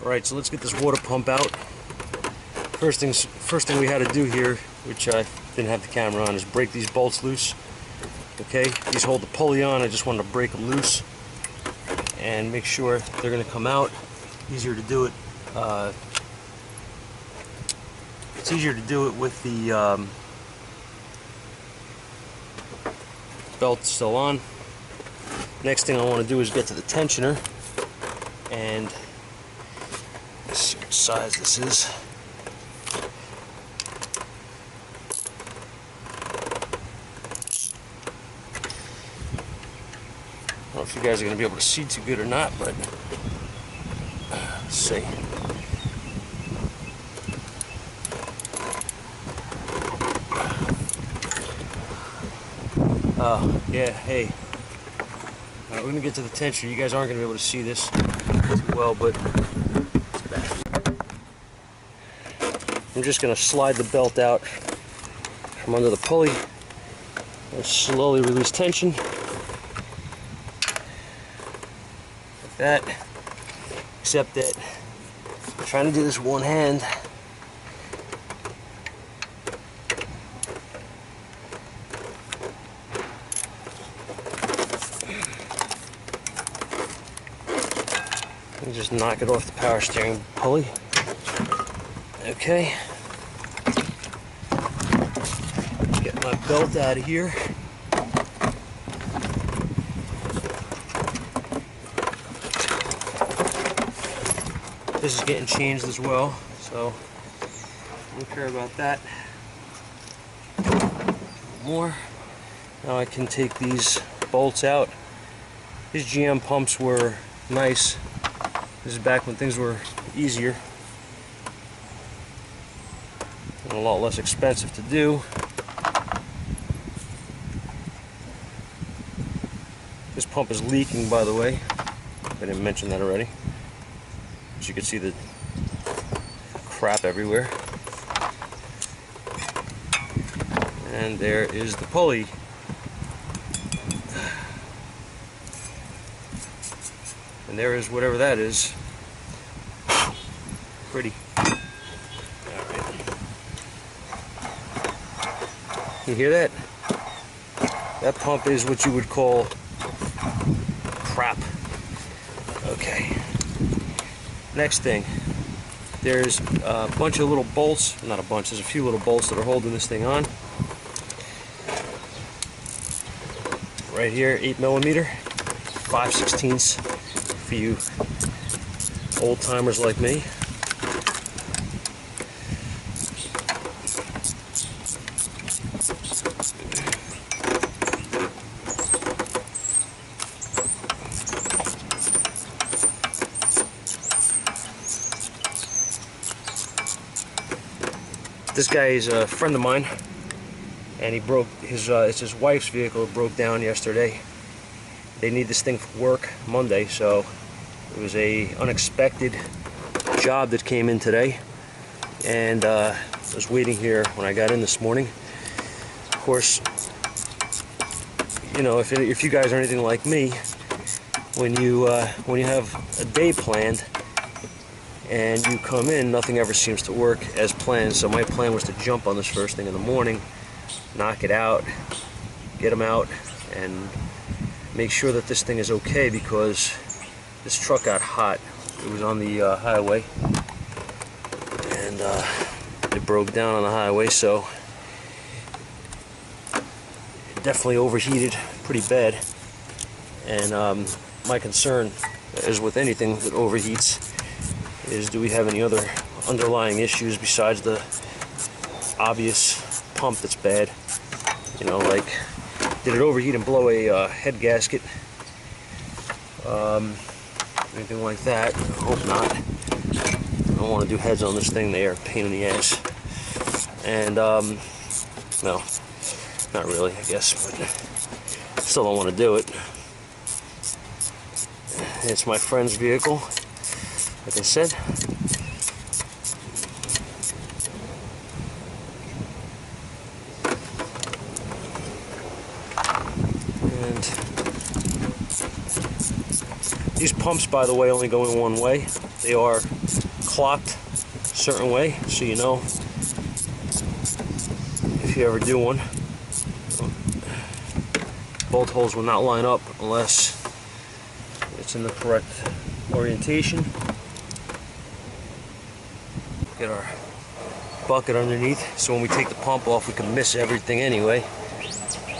Alright, so let's get this water pump out. First thing we had to do here, which I didn't have the camera on, is break these bolts loose. Okay, these hold the pulley on. I just wanted to break them loose and make sure they're going to come out. Easier to do it. It's easier to do it with the belt still on. Next thing I want to do is get to the tensioner, and let's see what size this is. I don't know if you guys are going to be able to see too good or not, but let's see. Oh, yeah, hey. Alright, we're going to get to the tensioner. You guys aren't going to be able to see this too well, but it's bad. I'm just going to slide the belt out from under the pulley and slowly release tension. Like that. Except that I'm trying to do this with one hand. And just knock it off the power steering pulley. Okay. Get my belt out of here. This is getting changed as well, so don't care about that. More. Now I can take these bolts out. These GM pumps were nice. This is back when things were easier and a lot less expensive to do. This pump is leaking, by the way. I didn't mention that already. As you can see, the crap everywhere. And there is the pulley. And there is whatever that is. Pretty. Alright. You hear that? That pump is what you would call crap. Okay. Next thing. There's a bunch of little bolts. Not a bunch, there's a few little bolts that are holding this thing on. Right here, 8mm, 5/16 for you old timers like me. This guy is a friend of mine, and he broke his it's his wife's vehicle. It broke down yesterday. They need this thing for work Monday, so it was a unexpected job that came in today, and I was waiting here when I got in this morning. Of course, you know, if you guys are anything like me, when you have a day planned and you come in, nothing ever seems to work as planned. So my plan was to jump on this first thing in the morning, knock it out, get them out, and make sure that this thing is okay, because this truck got hot. It was on the highway, and it broke down on the highway, so it definitely overheated pretty bad. And my concern, as with anything that overheats, is do we have any other underlying issues besides the obvious pump that's bad? You know, like, did it overheat and blow a head gasket? Anything like that? I hope not. I don't want to do heads on this thing. They are a pain in the ass. And no, not really, I guess, but still don't want to do it. It's my friend's vehicle, like I said. And These pumps, by the way, only go in one way. They are clocked a certain way, so you know if you ever do one. Bolt holes will not line up unless it's in the correct orientation. Get our bucket underneath, so when we take the pump off, we can miss everything anyway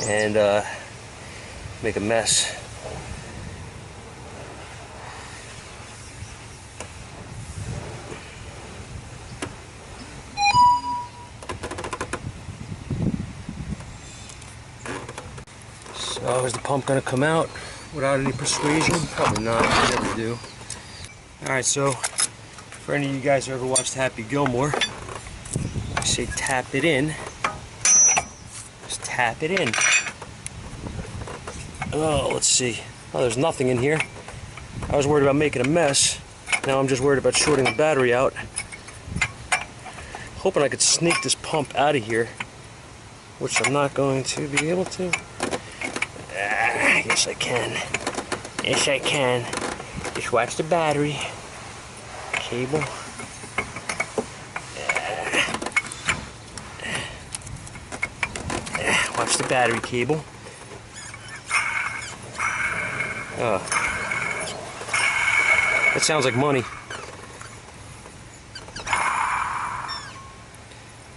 and make a mess. So is the pump going to come out without any persuasion? Probably not. I never do. Alright, so for any of you guys who ever watched Happy Gilmore, I say tap it in. Just tap it in. Oh, let's see. Oh, there's nothing in here. I was worried about making a mess. Now I'm just worried about shorting the battery out. Hoping I could sneak this pump out of here, which I'm not going to be able to. Yes, I can. Yes, I can. Just watch the battery cable. Watch the battery cable. That sounds like money.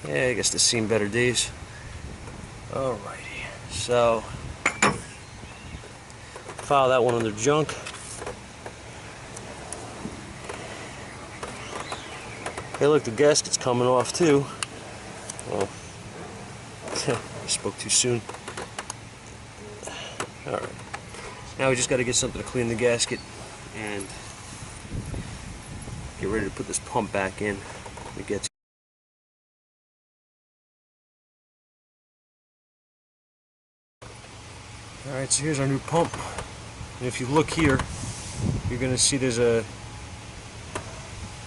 Yeah, I guess this seen better days. Alrighty, so file that one under junk. Hey, look, the gasket's coming off too. Well, I spoke too soon. Alright. Now we just got to get something to clean the gasket and get ready to put this pump back in. It gets Alright, so here's our new pump. And if you look here, you're going to see there's a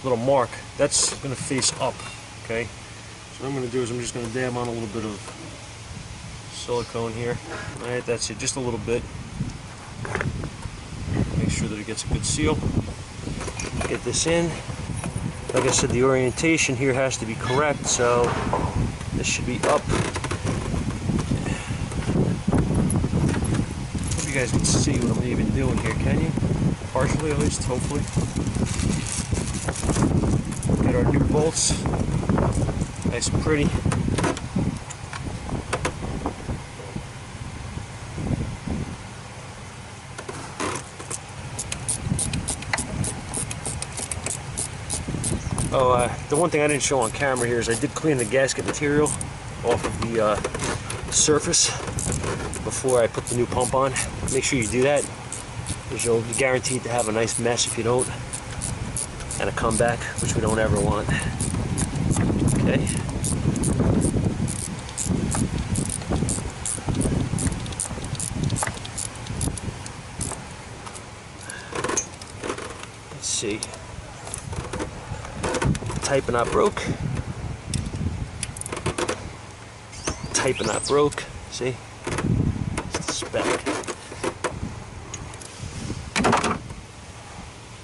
little mark. That's going to face up, okay? So what I'm going to do is I'm just going to dab on a little bit of silicone here. Alright, that's it, just a little bit. Make sure that it gets a good seal. Get this in. Like I said, the orientation here has to be correct, so this should be up. Hope you guys can see what I'm even doing here, can you? Partially at least, hopefully. Get our new bolts. Nice and pretty. Oh, the one thing I didn't show on camera here is I did clean the gasket material off of the surface before I put the new pump on. Make sure you do that, because you'll be guaranteed to have a nice mess if you don't, and a comeback, which we don't ever want. Okay. Let's see. Type not broke. Type not broke. See? It's the spec.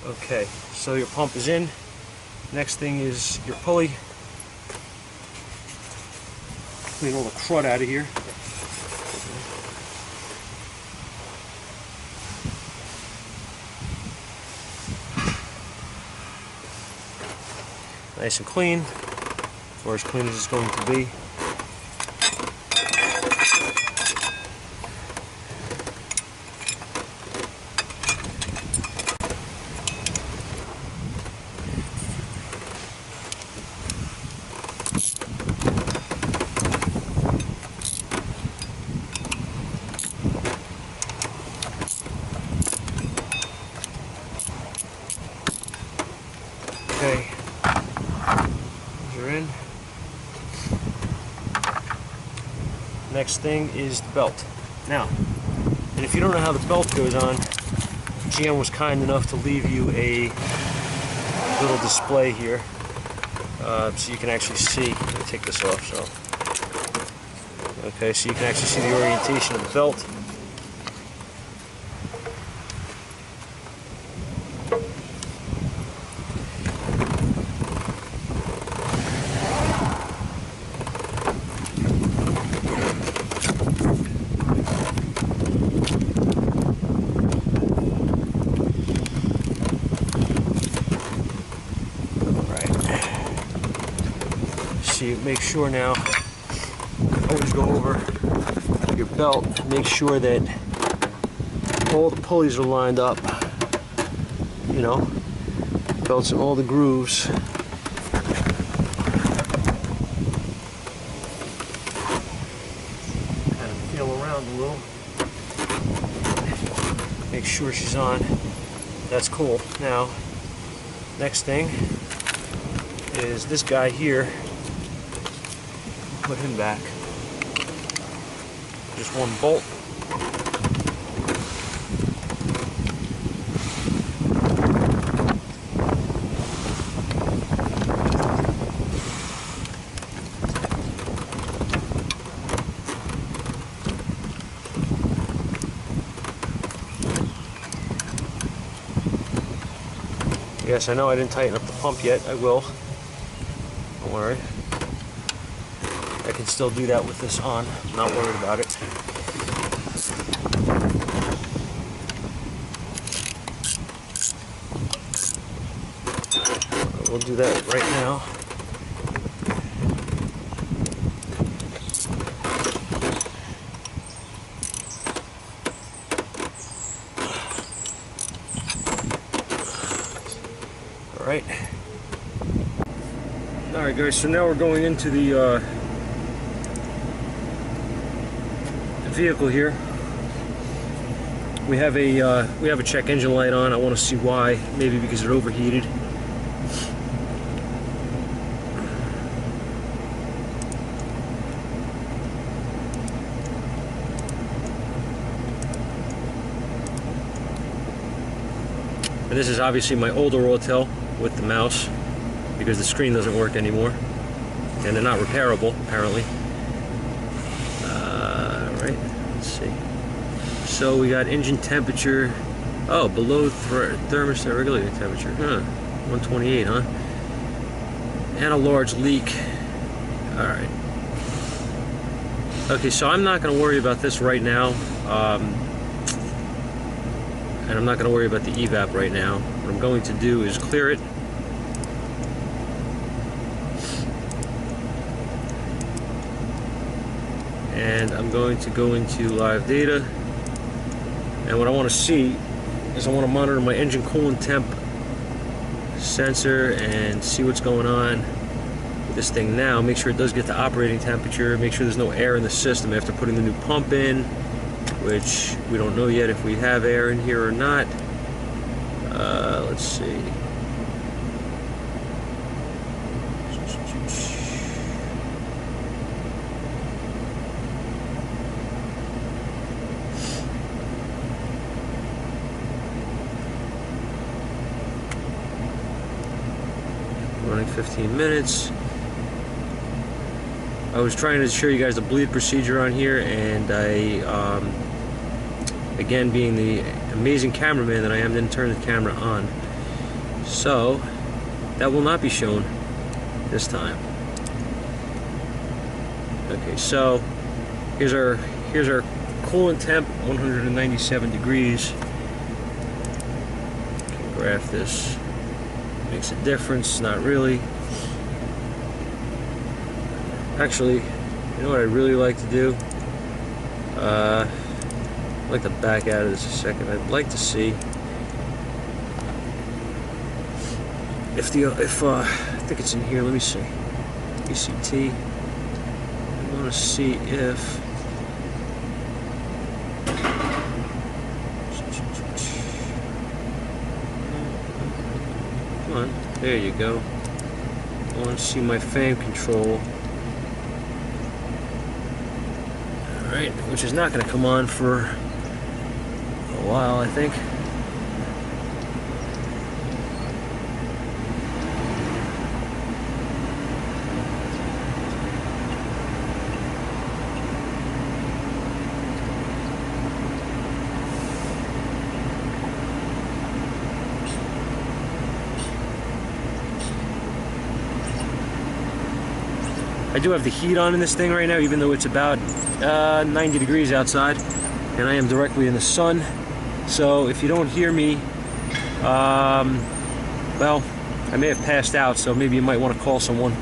Okay, so your pump is in. Next thing is your pulley. Clean all the crud out of here. Nice and clean, or as clean as it's going to be. Okay. In. Next thing is the belt. Now, and if you don't know how the belt goes on, GM was kind enough to leave you a little display here, so you can actually see. Let me take this off. So, okay, so you can actually see the orientation of the belt. make sure now, always go over your belt, make sure that all the pulleys are lined up, you know, belts in all the grooves. Kind of feel around a little. Make sure she's on. That's cool. Now, next thing is this guy here. Put him back. Just one bolt. Yes, I know I didn't tighten up the pump yet. I will. Don't worry. I can still do that with this on. I'm not worried about it. We'll do that right now. Alright guys, so now we're going into the vehicle here. We have a check engine light on. I want to see why. Maybe because it overheated. And this is obviously my older Autel with the mouse, because the screen doesn't work anymore, and they're not repairable apparently. Right, let's see. So we got engine temperature, oh, below thermostat regulating temperature, 128, huh? And a large leak. All right. Okay, so I'm not going to worry about this right now, and I'm not going to worry about the evap right now. What I'm going to do is clear it. And I'm going to go into live data, and what I want to see is I want to monitor my engine coolant temp sensor and see what's going on with this thing now. Make sure it does get to operating temperature, make sure there's no air in the system after putting the new pump in, which we don't know yet if we have air in here or not. Let's see. Running 15 minutes. I was trying to show you guys the bleed procedure on here, and I, again, being the amazing cameraman that I am, didn't turn the camera on. So, that will not be shown this time. Okay, so here's our coolant temp, 197 degrees. Can graph this. Makes a difference, not really. Actually, you know what I'd really like to do? I'd like to back out of this a second. I'd like to see if I think it's in here. Let me see. ECT. I want to see if come on. There you go. I want to see my fan control. Alright, which is not going to come on for a while, I think. I do have the heat on in this thing right now, even though it's about 90 degrees outside, and I am directly in the sun. So if you don't hear me, well, I may have passed out, so maybe you might want to call someone.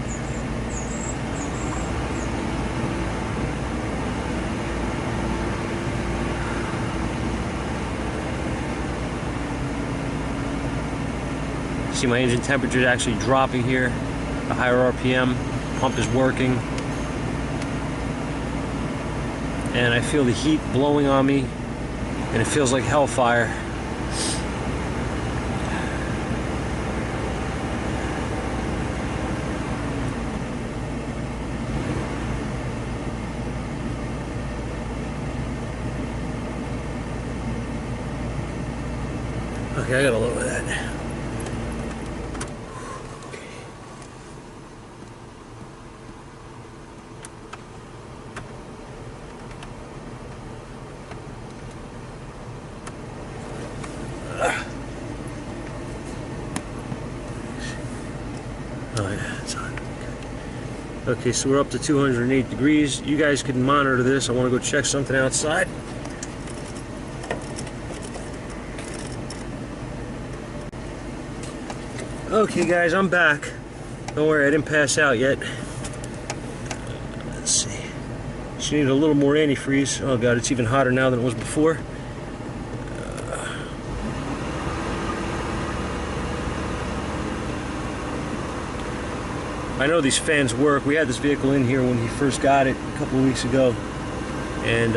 See, my engine temperature is actually dropping here, a higher RPM, pump is working, and I feel the heat blowing on me, and it feels like hellfire. Okay, I gotta lower that. Oh yeah, it's on. Okay, so we're up to 208 degrees. You guys can monitor this. I want to go check something outside. Okay guys, I'm back. Don't worry, I didn't pass out yet. Let's see. She needed a little more antifreeze. Oh god, it's even hotter now than it was before. I know these fans work. We had this vehicle in here when he first got it a couple of weeks ago, and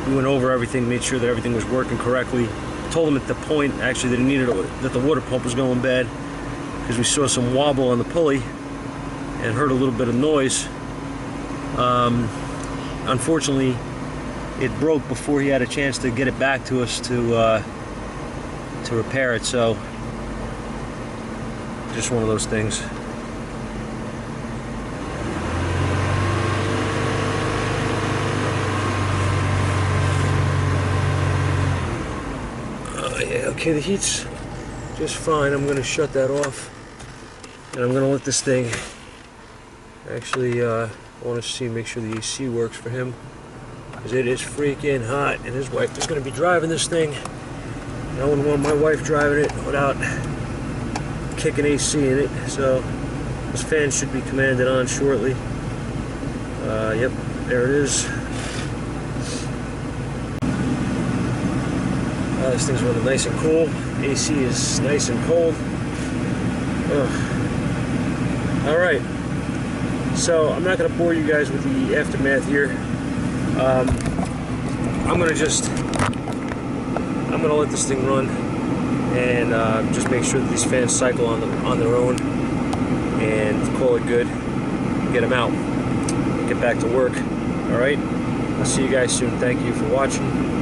we went over everything, made sure that everything was working correctly. Told him at the point actually that he needed that the water pump was going bad, because we saw some wobble on the pulley and heard a little bit of noise. Unfortunately, it broke before he had a chance to get it back to us to repair it. So just one of those things. Okay, the heat's just fine. I'm going to shut that off, and I'm going to let this thing actually, I want to make sure the AC works for him, because it is freaking hot, and his wife is going to be driving this thing. I wouldn't want my wife driving it without kicking AC in it, so this fan should be commanded on shortly. Yep, there it is. This thing's running nice and cool. AC is nice and cold. Alright, so I'm not going to bore you guys with the aftermath here. I'm going to let this thing run and just make sure that these fans cycle on their own, and call it good. Get them out. Get back to work. Alright, I'll see you guys soon. Thank you for watching.